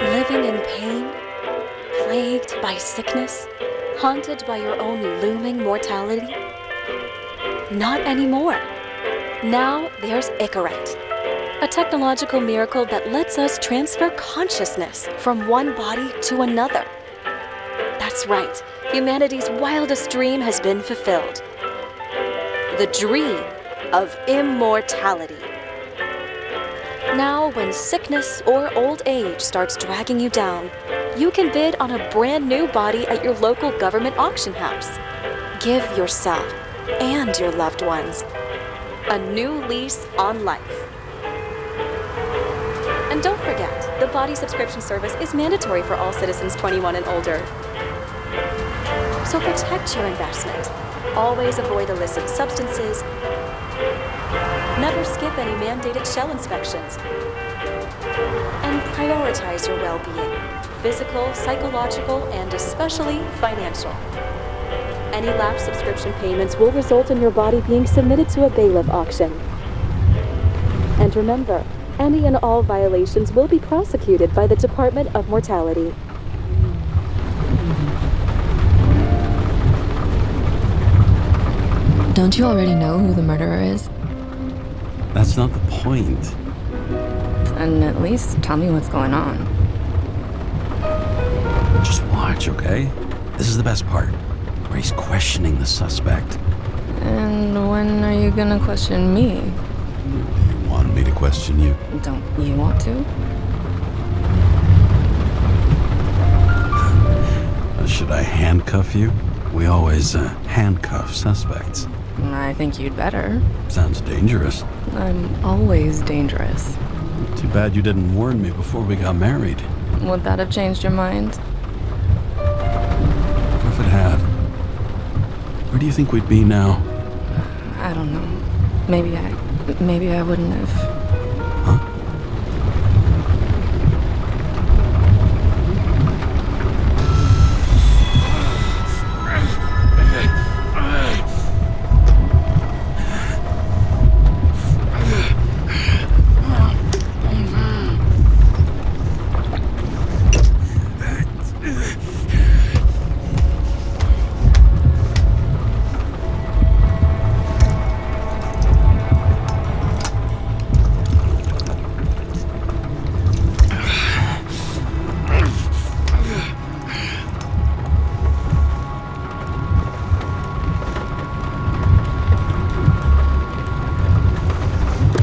Living in pain, plagued by sickness, haunted by your own looming mortality? Not anymore. Now there's Icarite, a technological miracle that lets us transfer consciousness from one body to another. That's right, humanity's wildest dream has been fulfilled. The dream of immortality. Now, when sickness or old age starts dragging you down, you can bid on a brand new body at your local government auction house. Give yourself and your loved ones a new lease on life. And don't forget, the body subscription service is mandatory for all citizens 21 and older. So protect your investment. Always avoid illicit substances. Never skip any mandated shell inspections. And prioritize your well-being, physical, psychological, and especially financial. Any lapsed subscription payments will result in your body being submitted to a bailiff auction. And remember, any and all violations will be prosecuted by the Department of Mortality. Don't you already know who the murderer is? That's not the point. And at least tell me what's going on. Just watch, okay? This is the best part, where he's questioning the suspect. And when are you gonna question me? You wanted me to question you. Don't you want to? Should I handcuff you? We always handcuff suspects. I think you'd better. Sounds dangerous. I'm always dangerous. Too bad you didn't warn me before we got married. Would that have changed your mind? What if it had? Where do you think we'd be now? I don't know. Maybe I wouldn't have. Huh?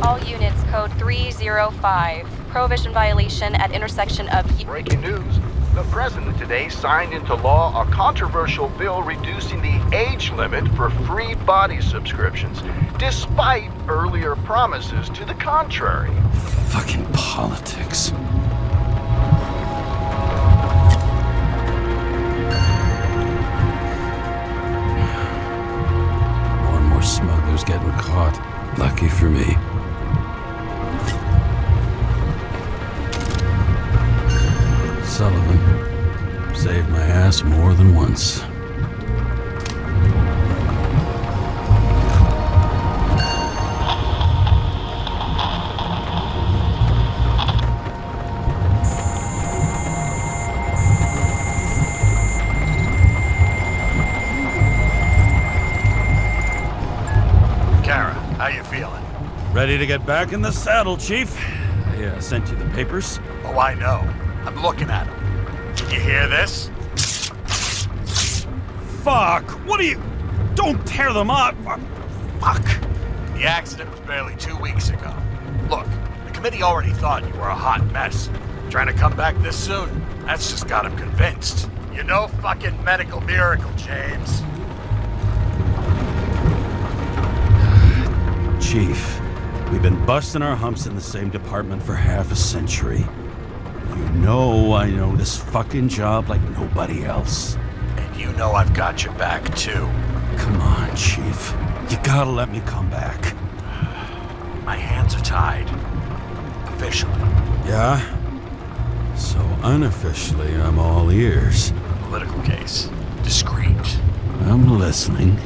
All units, code 305. Prohibition violation at intersection of... Breaking news. The president today signed into law a controversial bill reducing the age limit for free body subscriptions, despite earlier promises to the contrary. Fucking politics. More and more smugglers getting caught. Lucky for me. Sullivan saved my ass more than once. Karra, how you feeling? Ready to get back in the saddle, Chief. I sent you the papers. Oh, I know. I'm looking at them. Did you hear this? Fuck! What are you... Don't tear them up! Fuck! The accident was barely 2 weeks ago. Look, the committee already thought you were a hot mess. Trying to come back this soon, that's just got them convinced. You're no fucking medical miracle, James. Chief, we've been busting our humps in the same department for half a century. You know I know this fucking job like nobody else. And you know I've got your back, too. Come on, Chief. You gotta let me come back. My hands are tied. Officially. Yeah? So unofficially, I'm all ears. Political case. Discreet. I'm listening.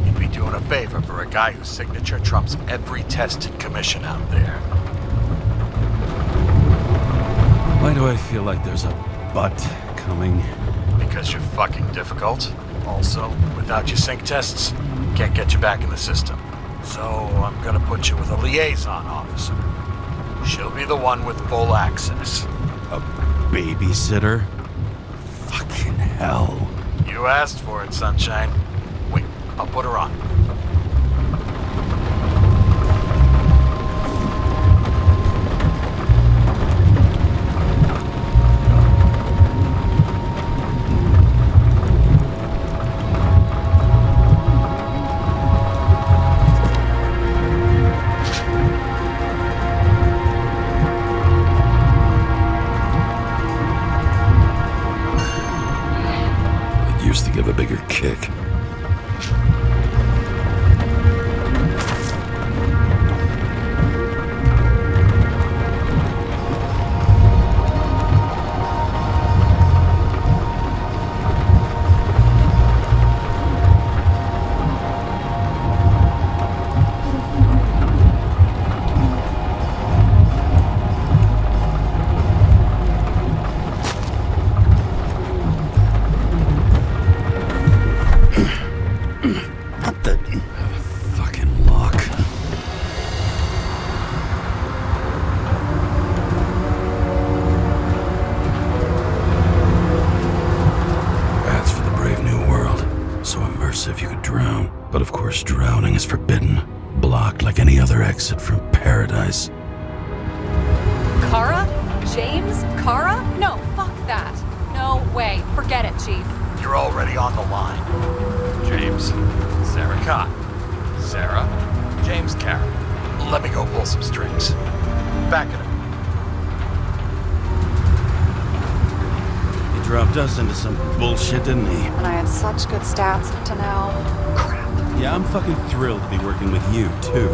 You'd be doing a favor for a guy whose signature trumps every tested commission out there. Why do I feel like there's a but coming? Because you're fucking difficult. Also, without your sync tests, can't get you back in the system. So I'm gonna put you with a liaison officer. She'll be the one with full access. A babysitter? Fucking hell. You asked for it, Sunshine. Wait, I'll put her on. Used to give a bigger kick. If you could drown. But of course, drowning is forbidden. Blocked like any other exit from paradise. Karra? James Karra? No, fuck that. No way. Forget it, Chief. You're already on the line. James, Sara Kai. Sara, James Karra. Let me go pull some strings. Back it up. He dropped us into some bullshit, didn't he? And I had such good stats up to now. Crap. Yeah, I'm fucking thrilled to be working with you, too.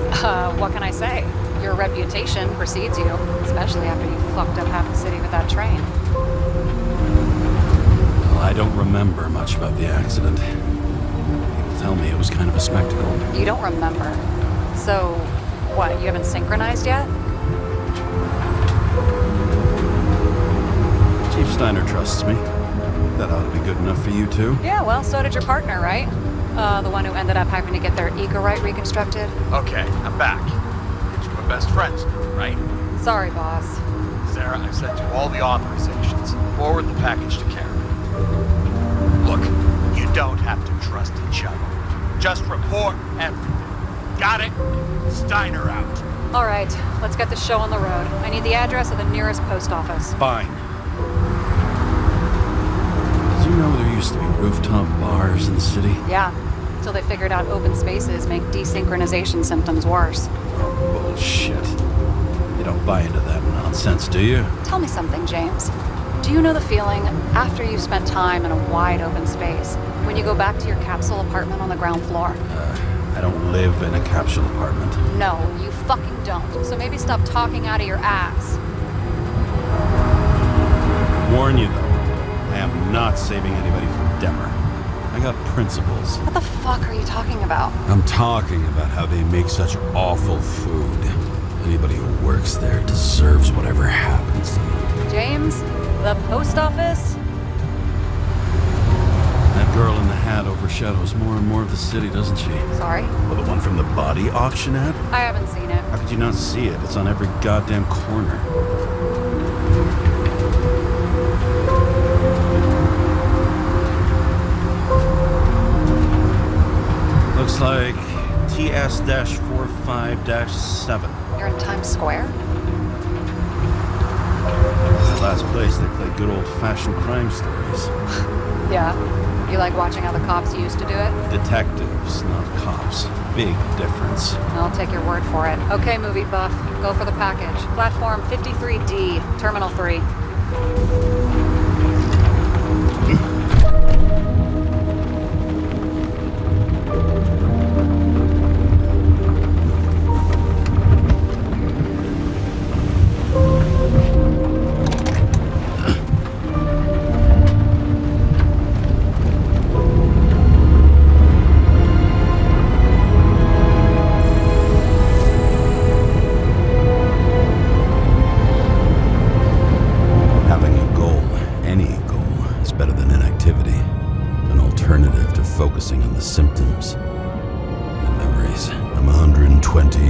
What can I say? Your reputation precedes you, especially after you fucked up half the city with that train. Well, I don't remember much about the accident. People tell me it was kind of a spectacle. You don't remember. So, what, you haven't synchronized yet? Chief Steiner trusts me. That ought to be good enough for you, too. Yeah, well, so did your partner, right? The one who ended up having to get their ego right reconstructed. Okay, I'm back. You two are best friends, right? Sorry, boss. Sara, I sent you all the authorizations. Forward the package to Karra. Look, you don't have to trust each other. Just report everything. Got it? Steiner out. All right, let's get the show on the road. I need the address of the nearest post office. Fine. Did you know there used to be rooftop bars in the city? Yeah, until they figured out open spaces make desynchronization symptoms worse. Oh, bullshit. You don't buy into that nonsense, do you? Tell me something, James. Do you know the feeling after you've spent time in a wide open space, when you go back to your capsule apartment on the ground floor? I don't live in a capsule apartment. No, you fucking don't. So maybe stop talking out of your ass. Warn you, though. I am not saving anybody from Demmer. I got principles. What the fuck are you talking about? I'm talking about how they make such awful food. Anybody who works there deserves whatever happens to them. James, the post office? That girl in the hat overshadows more and more of the city, doesn't she? Sorry? Well, the one from the body auction ad? I haven't seen it. How could you not see it? It's on every goddamn corner. Looks like TS-45-7. You're in Times Square? It's the last place they play good old-fashioned crime stories. Yeah. You like watching how the cops used to do it? Detectives, not cops. Big difference. I'll take your word for it. Okay, movie buff. Go for the package. Platform 53D, Terminal 3.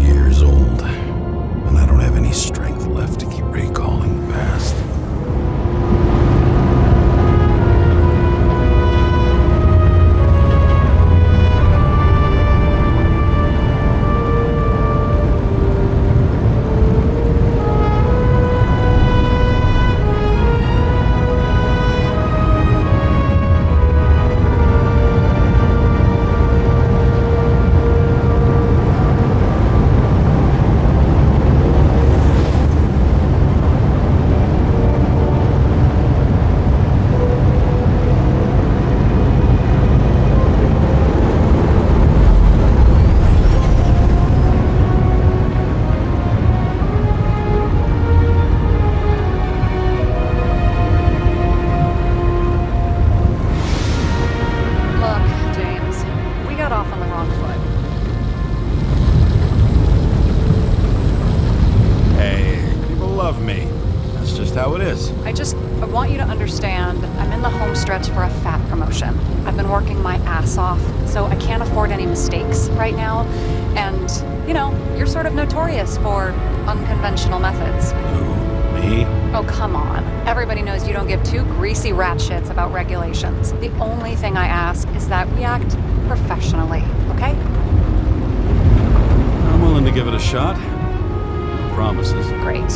years old, and I don't have any strength left to keep recalling the past. I want you to understand, I'm in the home stretch for a fat promotion. I've been working my ass off, so I can't afford any mistakes right now. And, you know, you're sort of notorious for unconventional methods. Who? Me? Oh, come on. Everybody knows you don't give two greasy rat shits about regulations. The only thing I ask is that we act professionally, okay? I'm willing to give it a shot. No promises. Great.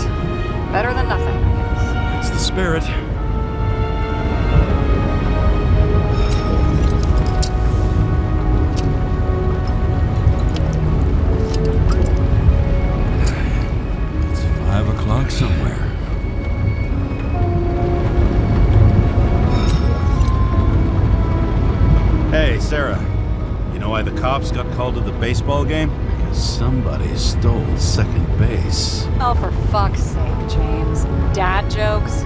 Better than nothing, I guess. It's the spirit. It's 5 o'clock somewhere. Hey, Sarah. You know why the cops got called to the baseball game? Because somebody stole second base. Oh, for fuck's sake, James. Dad jokes?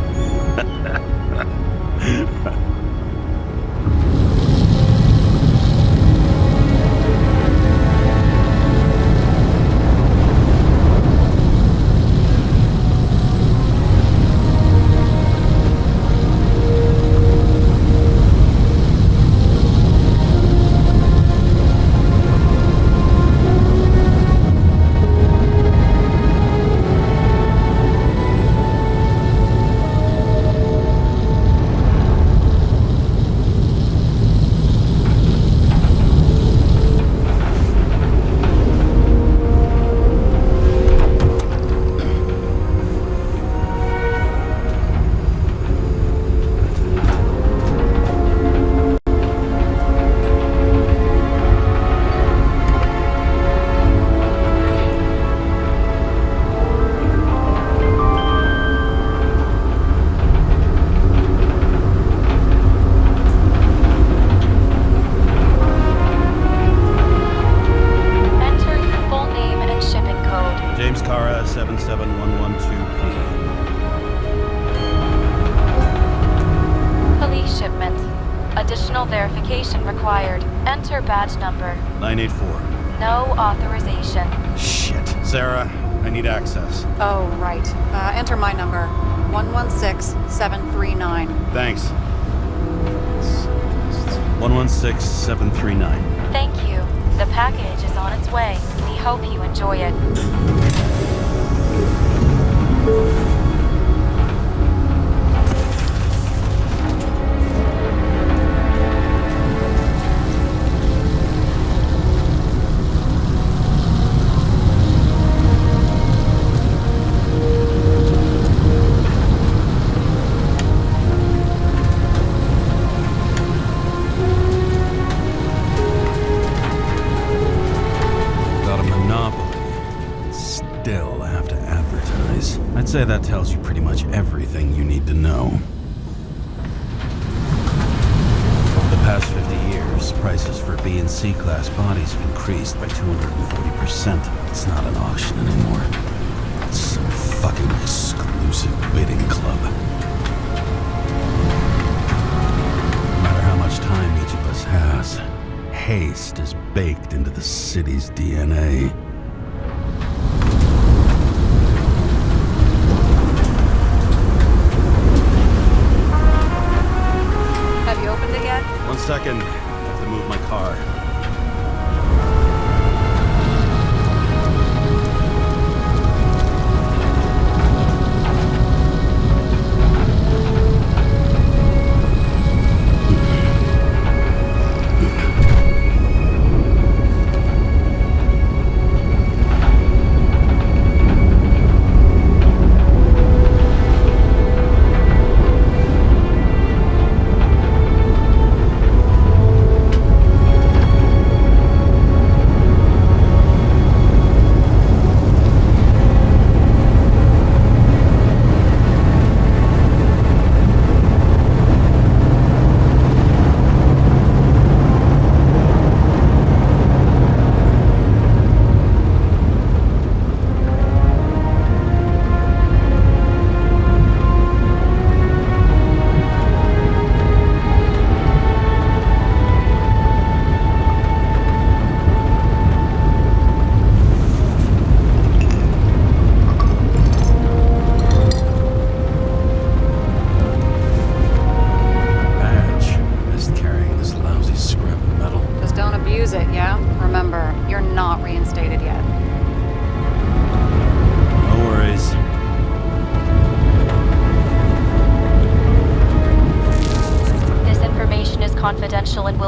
James Karra, 77112P. Police shipment. Additional verification required. Enter badge number. 984. No authorization. Shit. Sarah, I need access. Oh, right. Enter my number. 116739. Thanks. 116739. Thank you. The package is on its way. We hope you enjoy it. I'd say that tells you pretty much everything you need to know. Over the past 50 years, prices for B and C class bodies have increased by 240%. It's not an auction anymore. It's some fucking exclusive bidding club. No matter how much time each of us has, haste is baked into the city's DNA. One second. I have to move my car.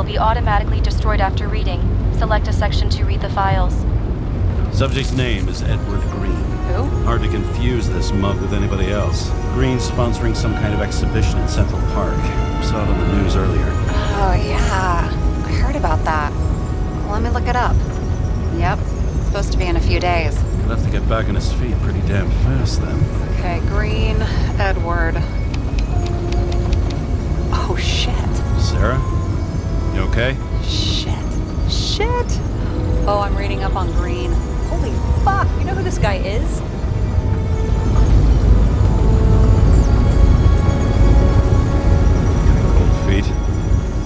be automatically destroyed after reading. Select a section to read the files. Subject's name is Edward Green. Who? Hard to confuse this mug with anybody else. Green's sponsoring some kind of exhibition in Central Park. Saw it on the news earlier. Oh, yeah. I heard about that. Let me look it up. Yep. It's supposed to be in a few days. He'll have to get back on his feet pretty damn fast then. Okay, Green, Edward. Oh, shit. Sarah? You okay? Shit. Oh, I'm reading up on Green. Holy fuck, you know who this guy is? Getting cold feet?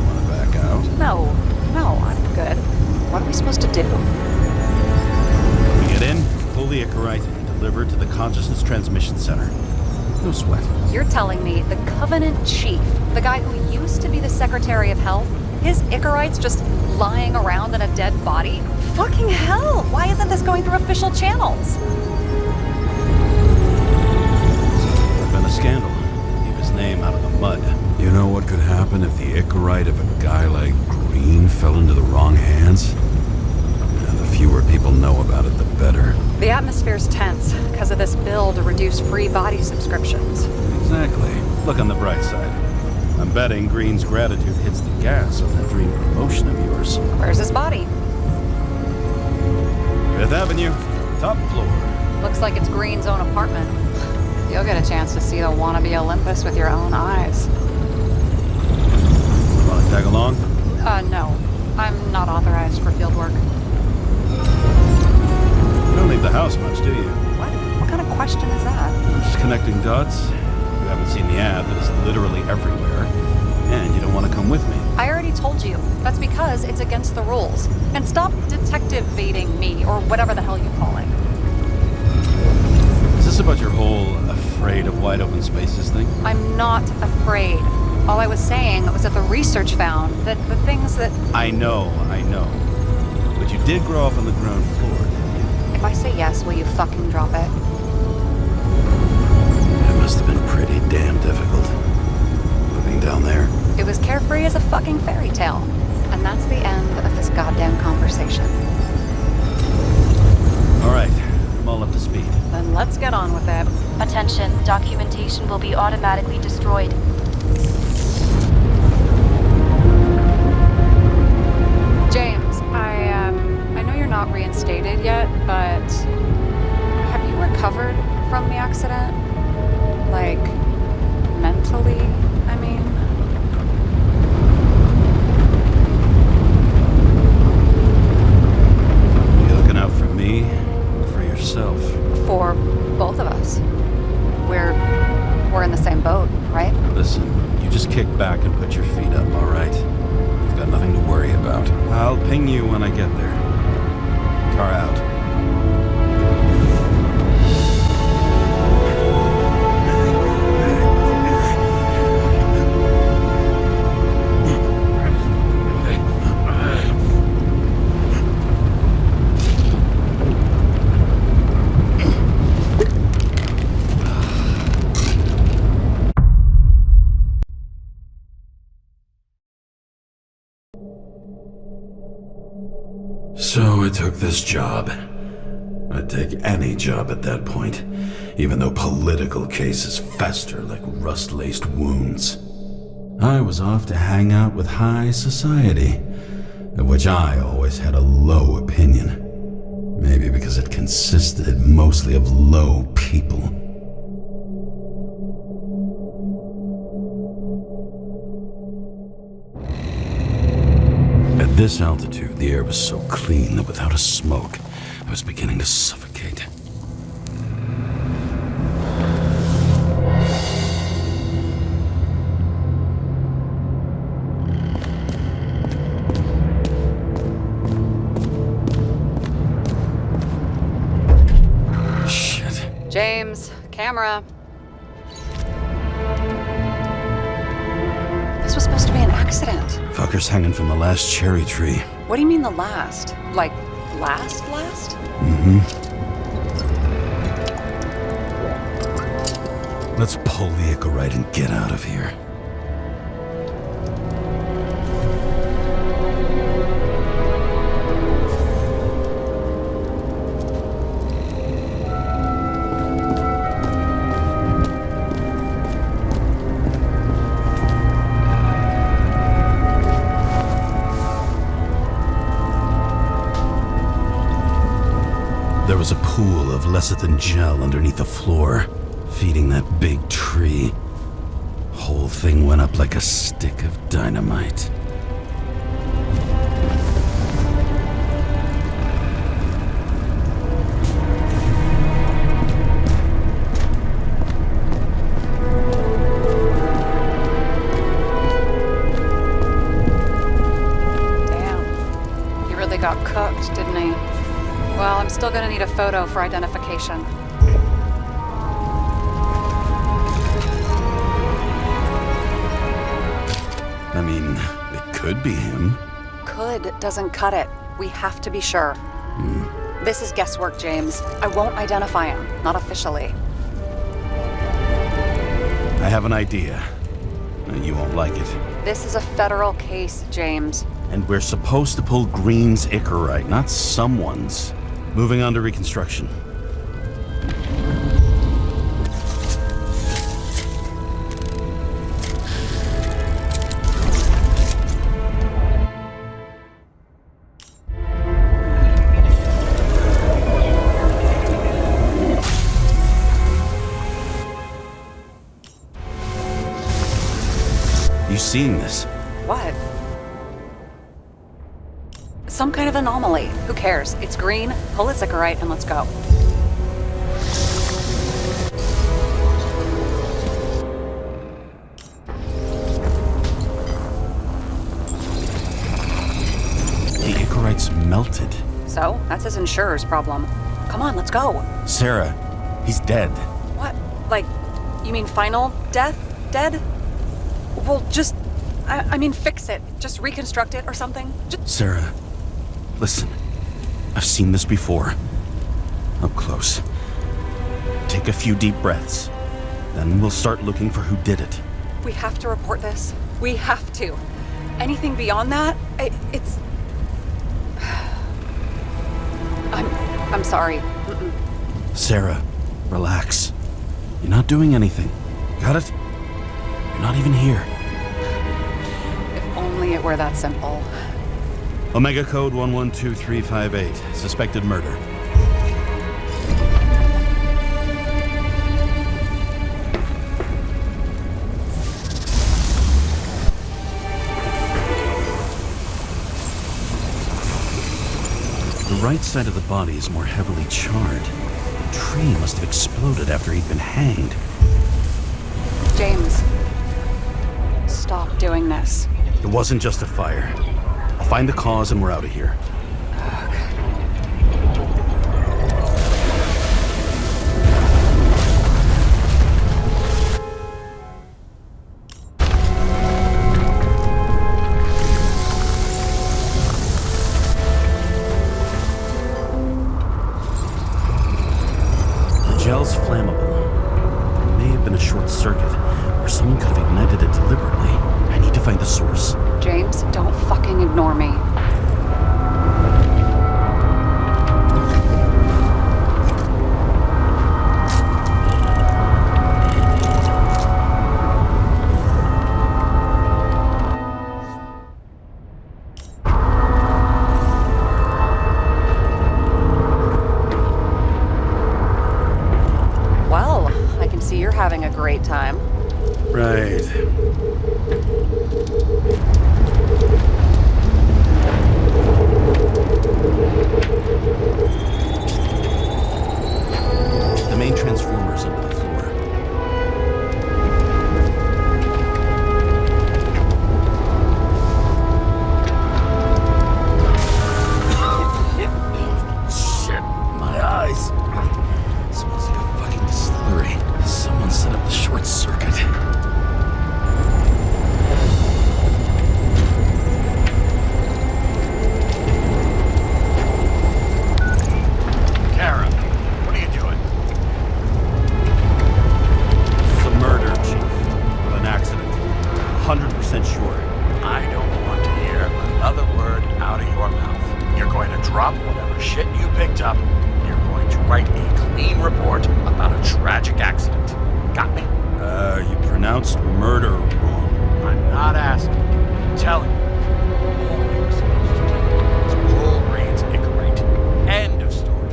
Wanna back out? No, I'm good. What are we supposed to do? We get in, pull the Icarite, and deliver to the Consciousness Transmission Center. No sweat. You're telling me the Covenant Chief, the guy who used to be the Secretary of Health, his Icarite's just lying around in a dead body? Fucking hell! Why isn't this going through official channels? There's been a scandal. Keep his name out of the mud. You know what could happen if the Icarite of a guy like Green fell into the wrong hands? And the fewer people know about it, the better. The atmosphere's tense because of this bill to reduce free body subscriptions. Exactly. Look on the bright side. I'm betting Green's gratitude hits the gas on that dream promotion of yours. Where's his body? 5th Avenue, top floor. Looks like it's Green's own apartment. You'll get a chance to see the wannabe Olympus with your own eyes. Want to tag along? No. I'm not authorized for field work. You don't leave the house much, do you? What? What kind of question is that? I'm just connecting dots. You haven't seen the ad that is literally everywhere. And you don't want to come with me. I already told you. That's because it's against the rules. And stop detective-vating me, or whatever the hell you call it. Is this about your whole afraid of wide open spaces thing? I'm not afraid. All I was saying was that the research found that the things that... I know. But you did grow up on the ground floor, didn't you? If I say yes, will you fucking drop it? It must have been pretty damn difficult. Moving down there. It was carefree as a fucking fairy tale. And that's the end of this goddamn conversation. All right, I'm all up to speed. Then let's get on with it. Attention, documentation will be automatically destroyed. James, I know you're not reinstated yet, but have you recovered from the accident? Like, mentally, I mean? You looking out for me or for yourself? For both of us. We're in the same boat, right? Listen, you just kick back and put your feet up, all right? You've got nothing to worry about. I'll ping you when I get there. Car out. So I took this job. I'd take any job at that point, even though political cases fester like rust-laced wounds. I was off to hang out with high society, of which I always had a low opinion. Maybe because it consisted mostly of low people. At this altitude, the air was so clean that without a smoke, I was beginning to suffocate. Shit. James, camera. This was supposed to be an accident. Fucker's hanging from the last cherry tree. What do you mean the last? Like, last? Let's pull the Icarite and get out of here. pool of lecithin gel underneath the floor, feeding that big tree. Whole thing went up like a stick of dynamite. Got cooked, didn't he? Well, I'm still gonna need a photo for identification. I mean, it could be him. Could doesn't cut it. We have to be sure. This is guesswork, James. I won't identify him, not officially. I have an idea. You won't like it. This is a federal case, James. And we're supposed to pull Green's Icarite, not someone's. Moving on to reconstruction. You seeing this? What? Some kind of anomaly. Who cares? It's green, pull its Icarite, and let's go. The Icarite's melted. So, that's his insurer's problem. Come on, let's go. Sarah, he's dead. What? Like, you mean final death? Dead? Well, just, I mean, fix it. Just reconstruct it or something. Sarah, listen. I've seen this before. Up close. Take a few deep breaths. Then we'll start looking for who did it. We have to report this. We have to. Anything beyond that, it's... I'm sorry. Mm-mm. Sarah, relax. You're not doing anything. Got it? You're not even here. If only it were that simple. Omega code 112358. Suspected murder. The right side of the body is more heavily charred. The tree must have exploded after he'd been hanged. James, stop doing this. It wasn't just a fire. I'll find the cause and we're out of here. The gel's flammable. There may have been a short circuit, or someone could have ignited it deliberately. I need to find the source. James, don't fucking ignore me. Well, I can see you're having a great time. Right. The main transformer is under the floor. Shit, my eyes. Smells like a fucking distillery. Someone set up the short circuit. Karra, what are you doing? It's a murder, Chief. Of an accident. 100% sure. I don't want to hear another word out of your mouth. You're going to drop whatever shit you picked up. You're going to write a clean report about a tragic accident. Got me? You pronounced murder wrong. I'm not asking. I'm telling you. All you were supposed to do was pull Green's Icarite. End of story.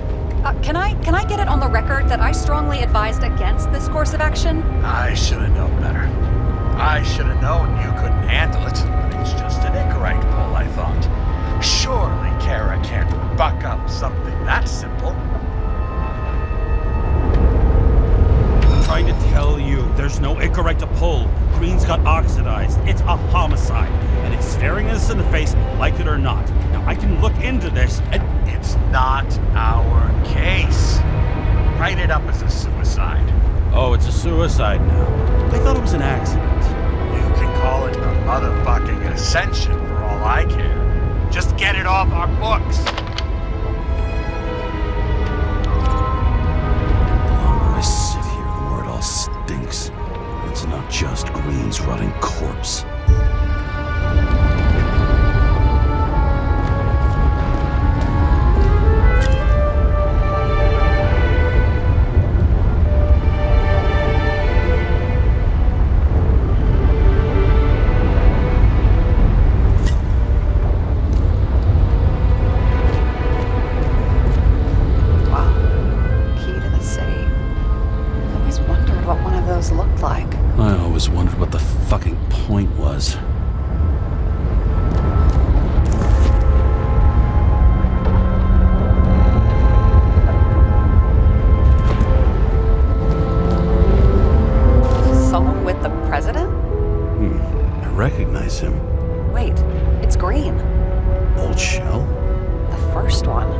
Can I get it on the record that I strongly advised against this course of action? I should have known better. I should have known you couldn't handle it. It's just an Icarite pull, I thought. Surely Kara can't buck up something that simple. Trying to tell you, there's no Icarite to pull. Green's got oxidized. It's a homicide, and it's staring us in the face, like it or not. Now, I can look into this, and It's not our case. Write it up as a suicide. oh, it's a suicide now. I thought it was an accident. You can call it a motherfucking ascension for all I care. Just get it off our books. The longer I sit here, the more it all stinks. It's not just Green's rotting corpse. Looked like. I always wondered what the fucking point was. Someone with the president? I recognize him. Wait, it's Green. Old Shell? The first one.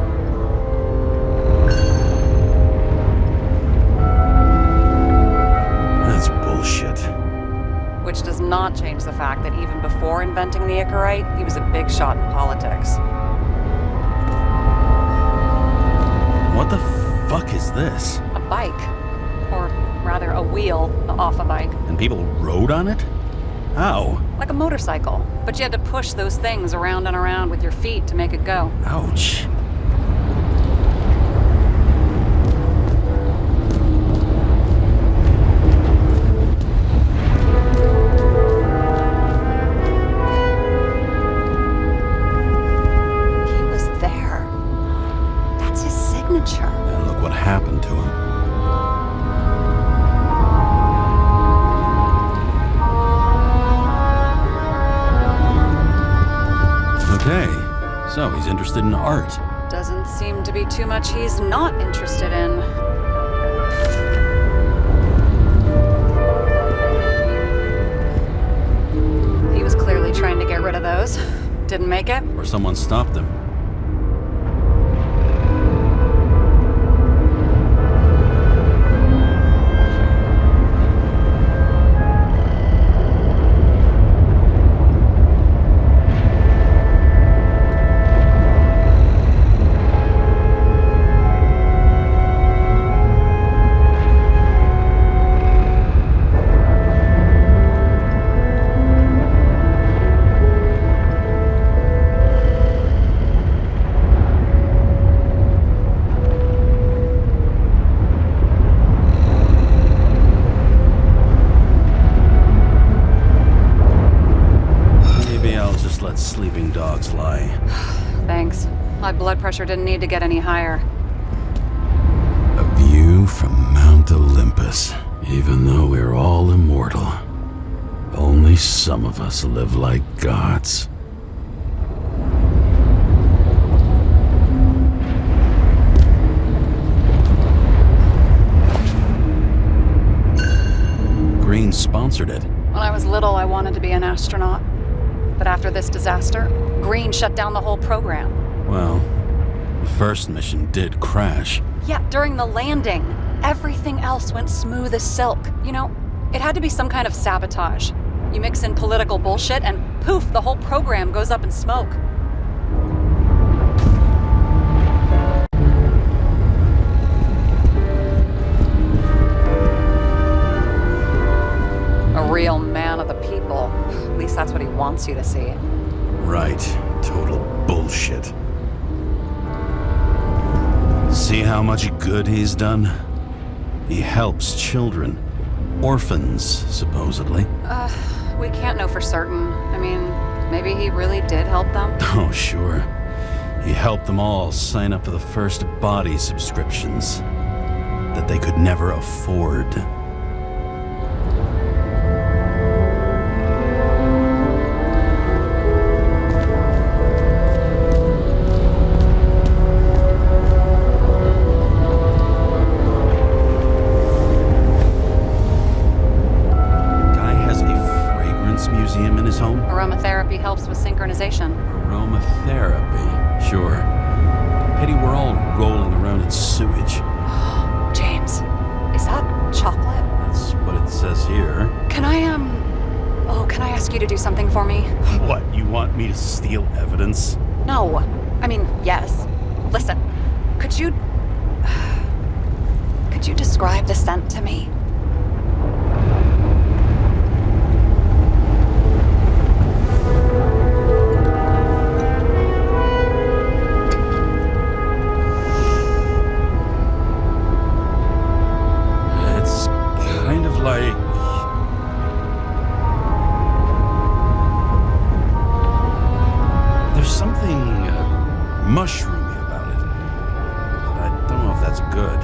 That's bullshit. Which does not change the fact that even before inventing the Icarite, he was a big shot in politics. What the fuck is this? A bike. Or rather, a wheel off a bike. And people rode on it? How? Like a motorcycle. But you had to push those things around and around with your feet to make it go. Ouch. He was there. That's his signature. And look what happened to him. Okay, so he's interested in art. Doesn't seem to be too much he's not interested in. He was clearly trying to get rid of those. Didn't make it. Or someone stopped him. Let sleeping dogs lie. Thanks. My blood pressure didn't need to get any higher. A view from Mount Olympus. Even though we're all immortal, only some of us live like gods. Green sponsored it. When I was little, I wanted to be an astronaut. But after this disaster, Green shut down the whole program. Well, the first mission did crash. Yeah, during the landing, everything else went smooth as silk. You know, it had to be some kind of sabotage. You mix in political bullshit and poof, the whole program goes up in smoke. A real man of the people. At least that's what he wants you to see. Right. Total bullshit. See how much good he's done? He helps children. Orphans, supposedly. We can't know for certain. I mean, maybe he really did help them. Oh, sure. He helped them all sign up for the first body subscriptions. that they could never afford. Museum in his home? Aromatherapy helps with synchronization. Aromatherapy, sure. Pity we're all rolling around in sewage. James, is that chocolate? That's what it says here. Can I ask you to do something for me? What, you want me to steal evidence? No. I mean, yes. Listen, could you describe the scent to me? There's something mushroomy about it, but I don't know if that's good.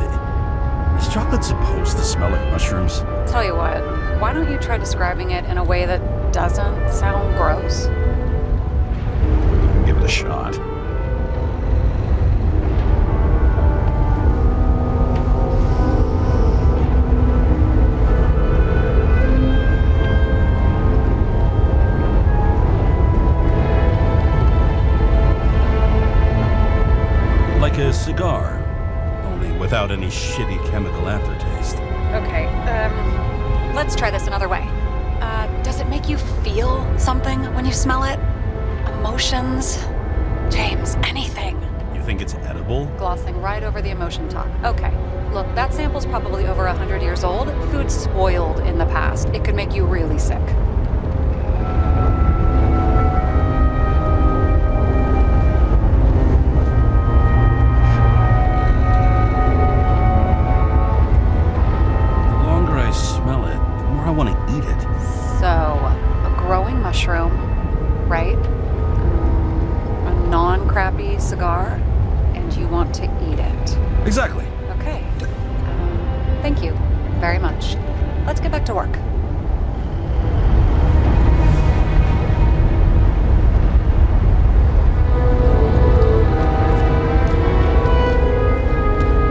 Is chocolate supposed to smell like mushrooms? Tell you what, why don't you try describing it in a way that doesn't sound gross? Give it a shot. Like a cigar, only without any shitty chemical aftertaste. Okay, let's try this another way. Does it make you feel something when you smell it? Emotions? James, anything. You think it's edible? Glossing right over the emotion talk. Okay, look, that sample's probably over 100 years old. Food's spoiled in the past. It could make you really sick. I want to eat it. So, a growing mushroom, right? A non-crappy cigar, and you want to eat it. Exactly. Okay. Thank you very much. Let's get back to work.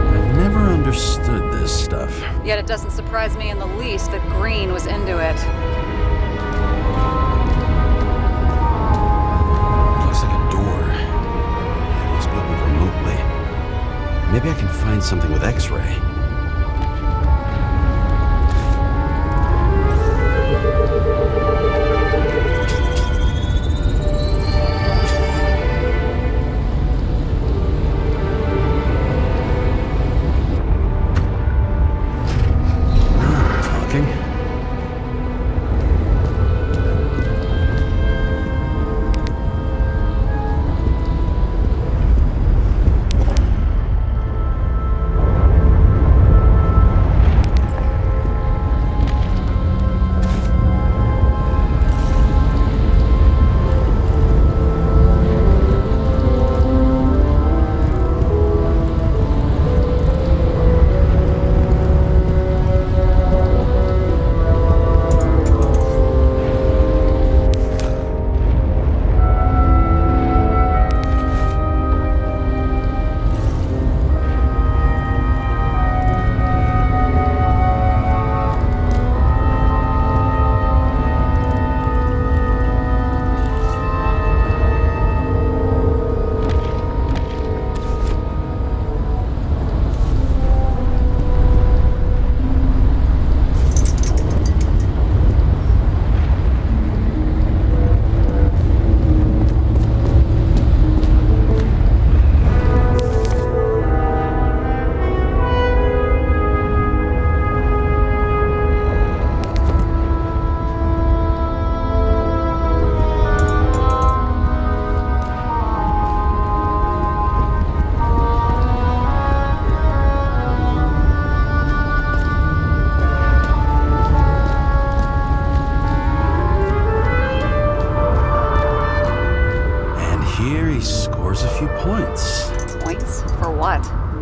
I've never understood this stuff. Yet it doesn't surprise me in the least that Green was into it. Looks like a door. It must be opened remotely. Maybe I can find something with X-ray.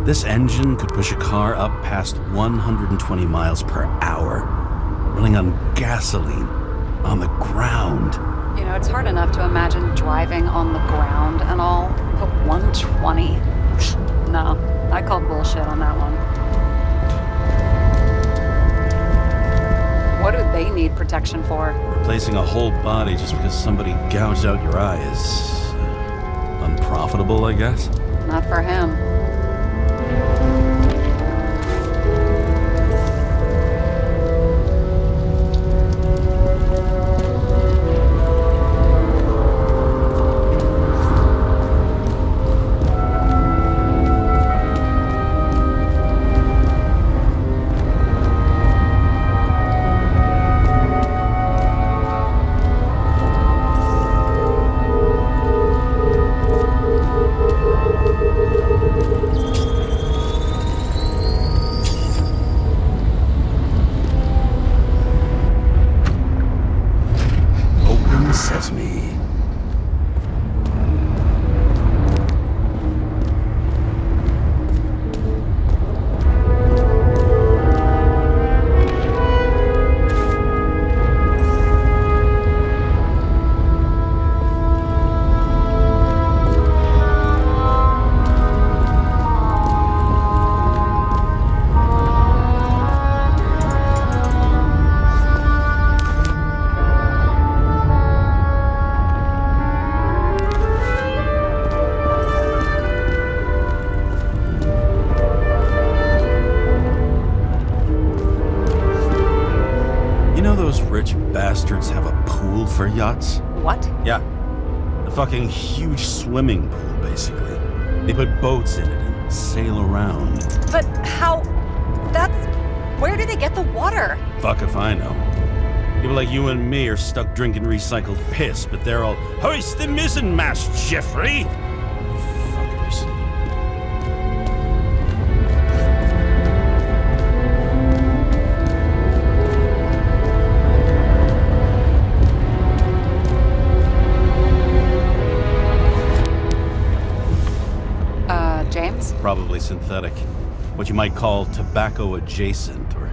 This engine could push a car up past 120 miles per hour, running on gasoline, on the ground. You know, it's hard enough to imagine driving on the ground and all, but 120? No, I call bullshit on that one. What do they need protection for? Replacing a whole body just because somebody gouged out your eye is unprofitable, I guess. Not for him. Sesame. Rich bastards have a pool for yachts? What? Yeah. A fucking huge swimming pool, basically. They put boats in it and sail around. But how... Where do they get the water? Fuck if I know. People like you and me are stuck drinking recycled piss, but they're all, hoist the mizzenmast, Jeffrey! Fuckers. James? Probably synthetic. What you might call tobacco adjacent, or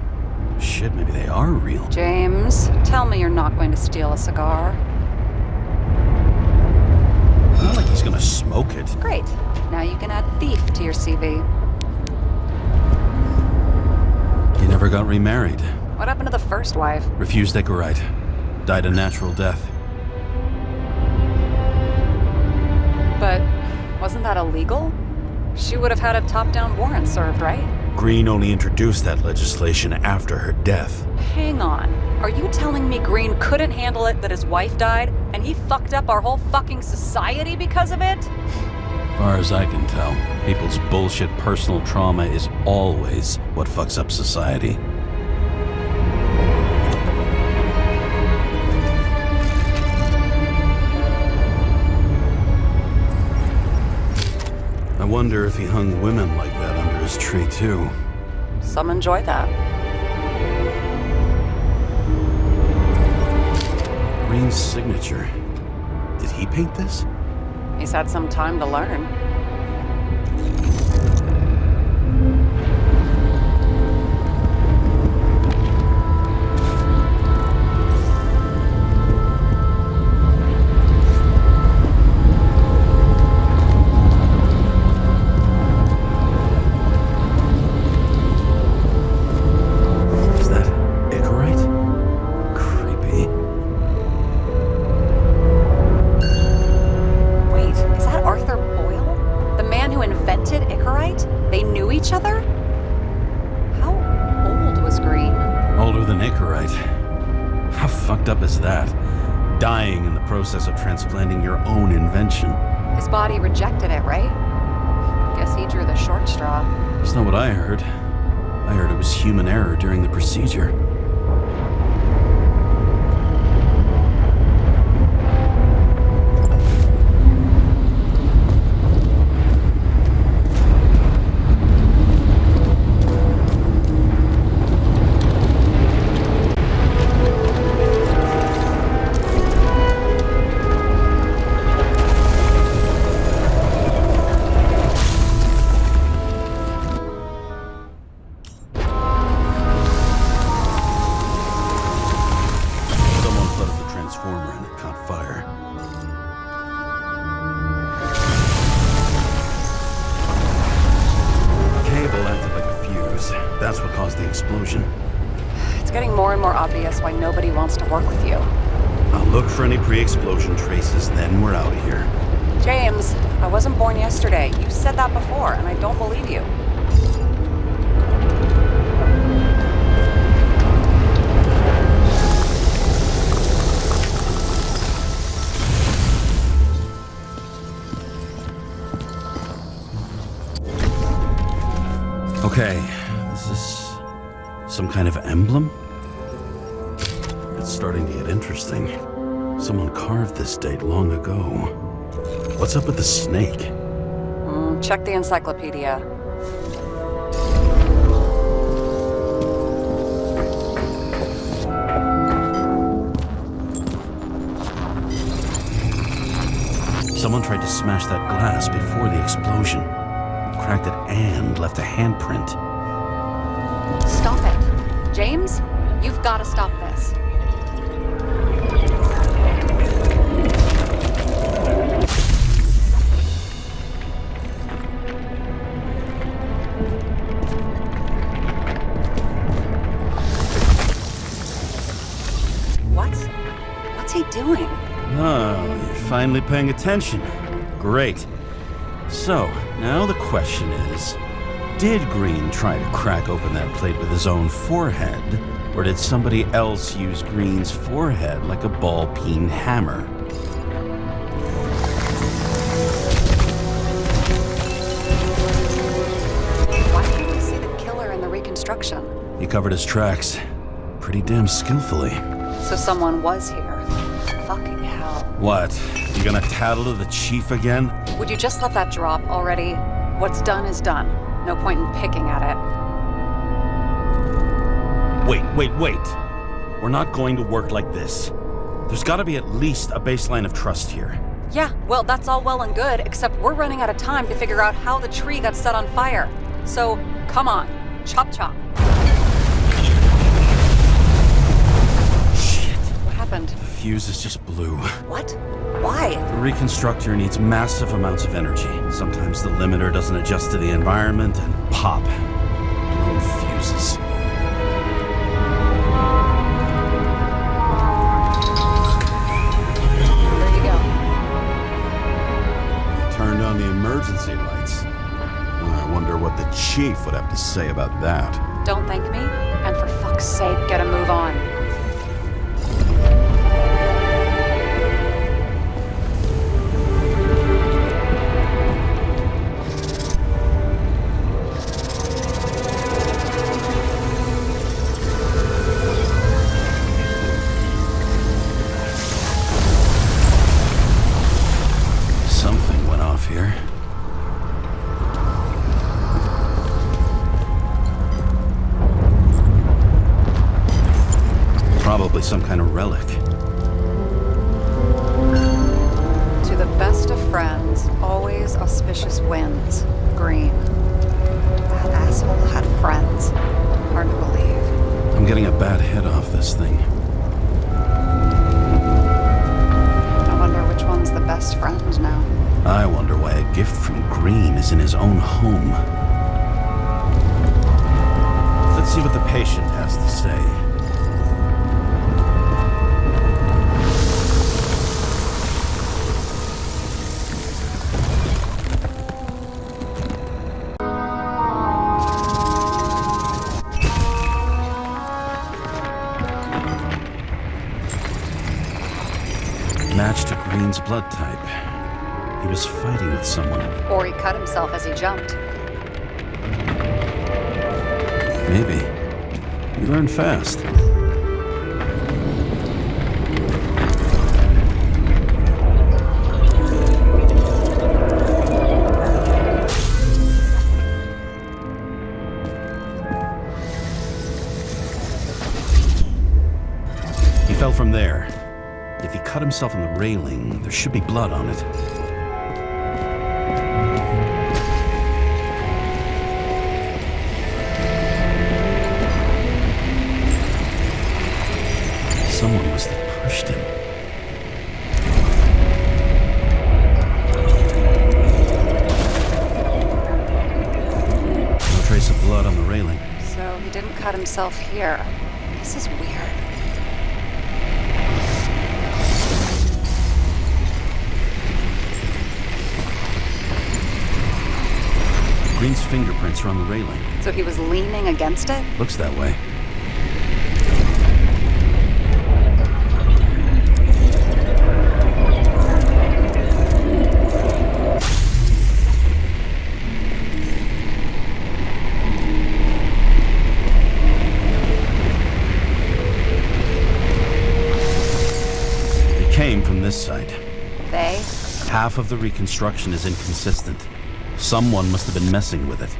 shit, maybe they are real. James, tell me you're not going to steal a cigar. Not like he's gonna smoke it. Great. Now you can add thief to your CV. He never got remarried. What happened to the first wife? Refused Icarite. Died a natural death. But wasn't that illegal? She would have had a top-down warrant served, right? Green only introduced that legislation after her death. Hang on. Are you telling me Green couldn't handle it that his wife died, and he fucked up our whole fucking society because of it? As far as I can tell, people's bullshit personal trauma is always what fucks up society. I wonder if he hung women like that under his tree, too. Some enjoy that. Green's signature. Did he paint this? He's had some time to learn. Up as that, dying in the process of transplanting your own invention. His body rejected it, right? Guess he drew the short straw. That's not what I heard. I heard it was human error during the procedure. caused the explosion? It's getting more and more obvious why nobody wants to work with you. I'll look for any pre-explosion traces, then we're out of here. James, I wasn't born yesterday. You said that before, and I don't believe you. Okay, is this some kind of emblem? It's starting to get interesting. Someone carved this date long ago. What's up with the snake? Check the encyclopedia. Someone tried to smash that glass before the explosion. Cracked it and left a handprint. Stop it. James, you've got to stop this. What's he doing? Oh, you're finally paying attention. Great. So, now the question is, did Green try to crack open that plate with his own forehead, or did somebody else use Green's forehead like a ball-peen hammer? Why can't we see the killer in the reconstruction? He covered his tracks pretty damn skillfully. So someone was here. Fucking hell. What? You gonna tattle to the chief again? Would you just let that drop already? What's done is done. No point in picking at it. Wait. We're not going to work like this. There's gotta be at least a baseline of trust here. Yeah, well, that's all well and good, except we're running out of time to figure out how the tree got set on fire. So, come on. Chop chop. Shit. What happened? The fuses just blew. What? Why? The reconstructor needs massive amounts of energy. Sometimes the limiter doesn't adjust to the environment and pop. Blown fuses. There you go. You turned on the emergency lights. I wonder what the chief would have to say about that. Don't thank me, and for fuck's sake, get a move on. Something went off here. Probably some kind of relic. To the best of friends, always auspicious winds. Green. That asshole had friends. Hard to believe. I'm getting a bad hit off this thing. I wonder which one's the best friend now. I wonder why a gift from Green is in his own home. Let's see what the patient has to say. Match to Green's blood type. He was fighting with someone. Or he cut himself as he jumped. Maybe. You learn fast. He fell from there. If he cut himself on the railing, there should be blood on it. Someone must have pushed him. No trace of blood on the railing. So he didn't cut cut himself here. This is weird. Green's fingerprints are on the railing. So he was leaning against it? Looks that way. They came from this side. They? Half of the reconstruction is inconsistent. Someone must have been messing with it.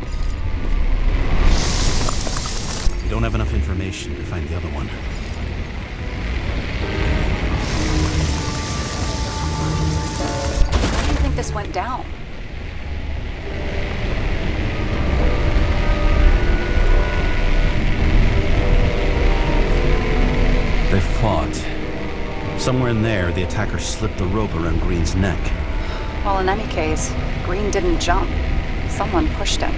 We don't have enough information to find the other one. How do you think this went down? They fought. Somewhere in there, the attacker slipped the rope around Green's neck. Well, in any case, Green didn't jump. Someone pushed him.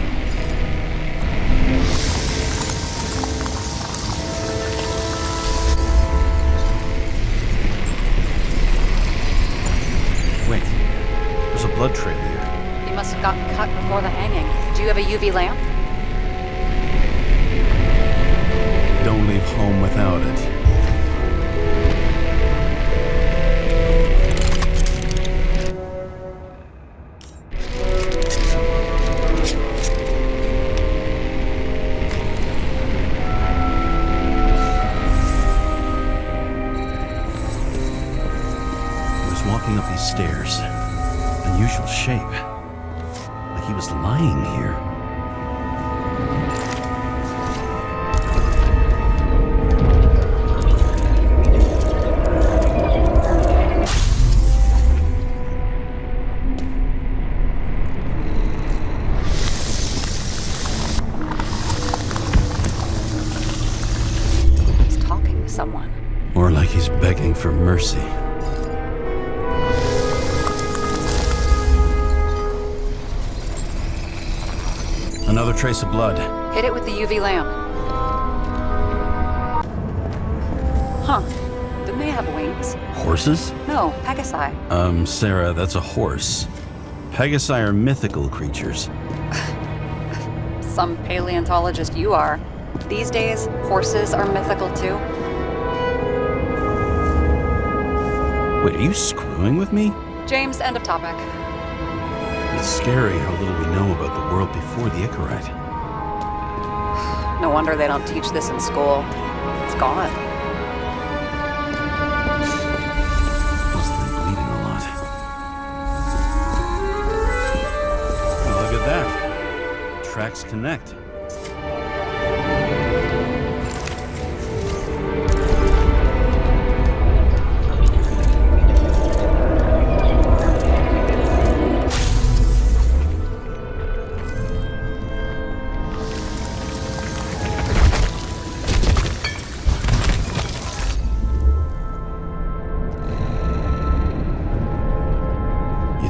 Wait, there's a blood trail here. He must have gotten cut before the hanging. Do you have a UV lamp? Don't leave home without it. Walking up these stairs. Unusual shape. Like he was lying here. He's talking to someone. More like he's begging for mercy. Another trace of blood. Hit it with the UV lamp. Huh. Do they have wings? Horses? No, Pegasi. Sarah, that's a horse. Pegasi are mythical creatures. Some paleontologist you are. These days, horses are mythical too. Wait, are you screwing with me? James, end of topic. It's scary how little we know about the world before the Icarite. No wonder they don't teach this in school. It's gone. Must have been bleeding a lot. Oh, look at that. Tracks connect.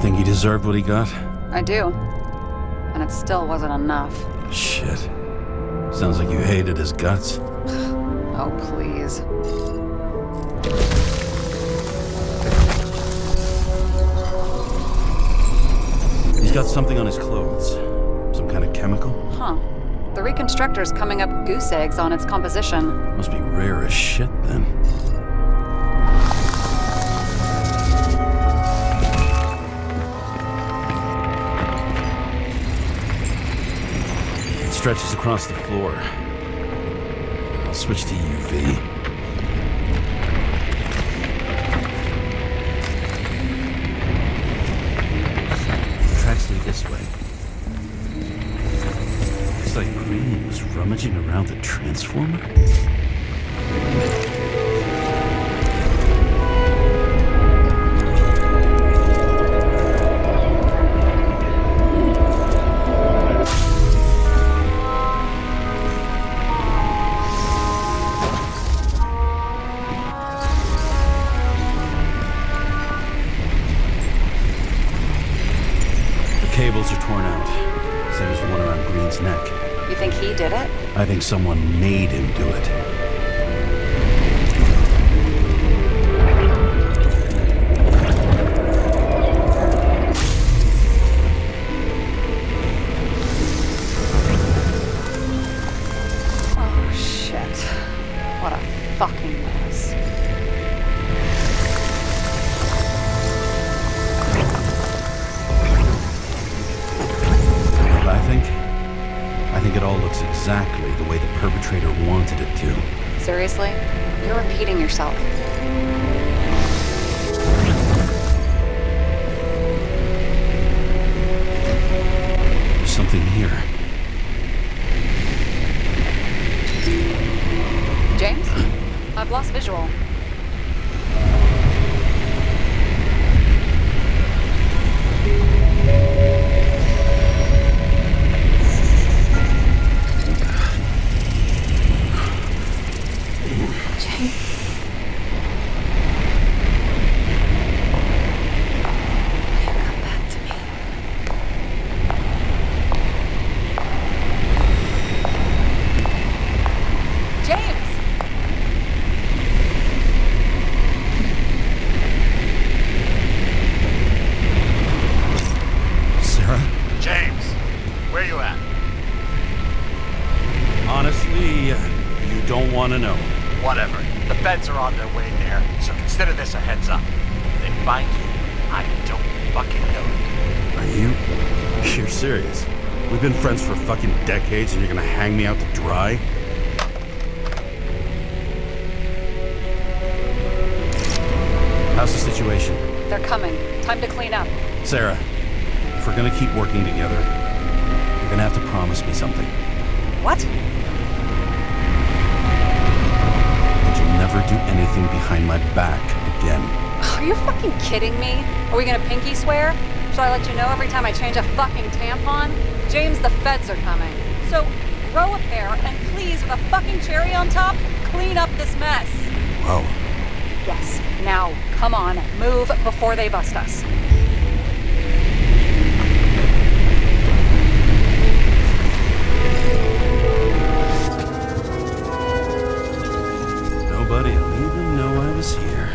Think he deserved what he got? I do. And it still wasn't enough. Shit. Sounds like you hated his guts. Oh, please. He's got something on his clothes. Some kind of chemical? Huh. The reconstructor's coming up goose eggs on its composition. Must be rare as shit, then. Stretches across the floor. I'll switch to UV. Tracks lead this way. Looks like Green was rummaging around the transformer. Cables are torn out, same as the one around Green's neck. You think he did it? I I think someone made him do it. Oh, shit. What a fucking mess. But I think it all looks exactly the way the perpetrator wanted it to. Seriously? You're repeating yourself. There's something here. James? I've lost visual. Honestly, you don't want to know. Whatever. The feds are on their way there, so consider this a heads up. If they find you, I don't fucking know. Are you? You're serious? We've been friends for fucking decades and you're gonna hang me out to dry? How's the situation? They're coming. Time to clean up. Sarah, if we're gonna keep working together, you're gonna have to promise me something. What? That you'll never do anything behind my back again. Are you fucking kidding me? Are we gonna pinky swear? Should I let you know every time I change a fucking tampon? James, the feds are coming. So, grow a pair, and please, with a fucking cherry on top, clean up this mess. Whoa. Yes. Now, come on, move before they bust us. Nobody'll even know I was here.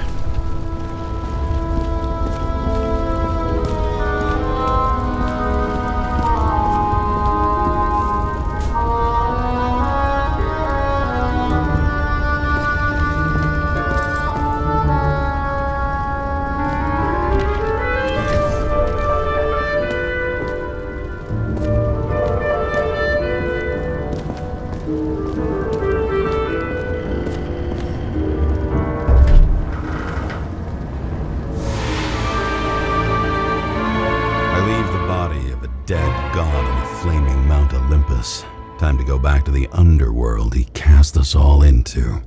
Dead god on the flaming Mount Olympus. Time to go back to the underworld he cast us all into.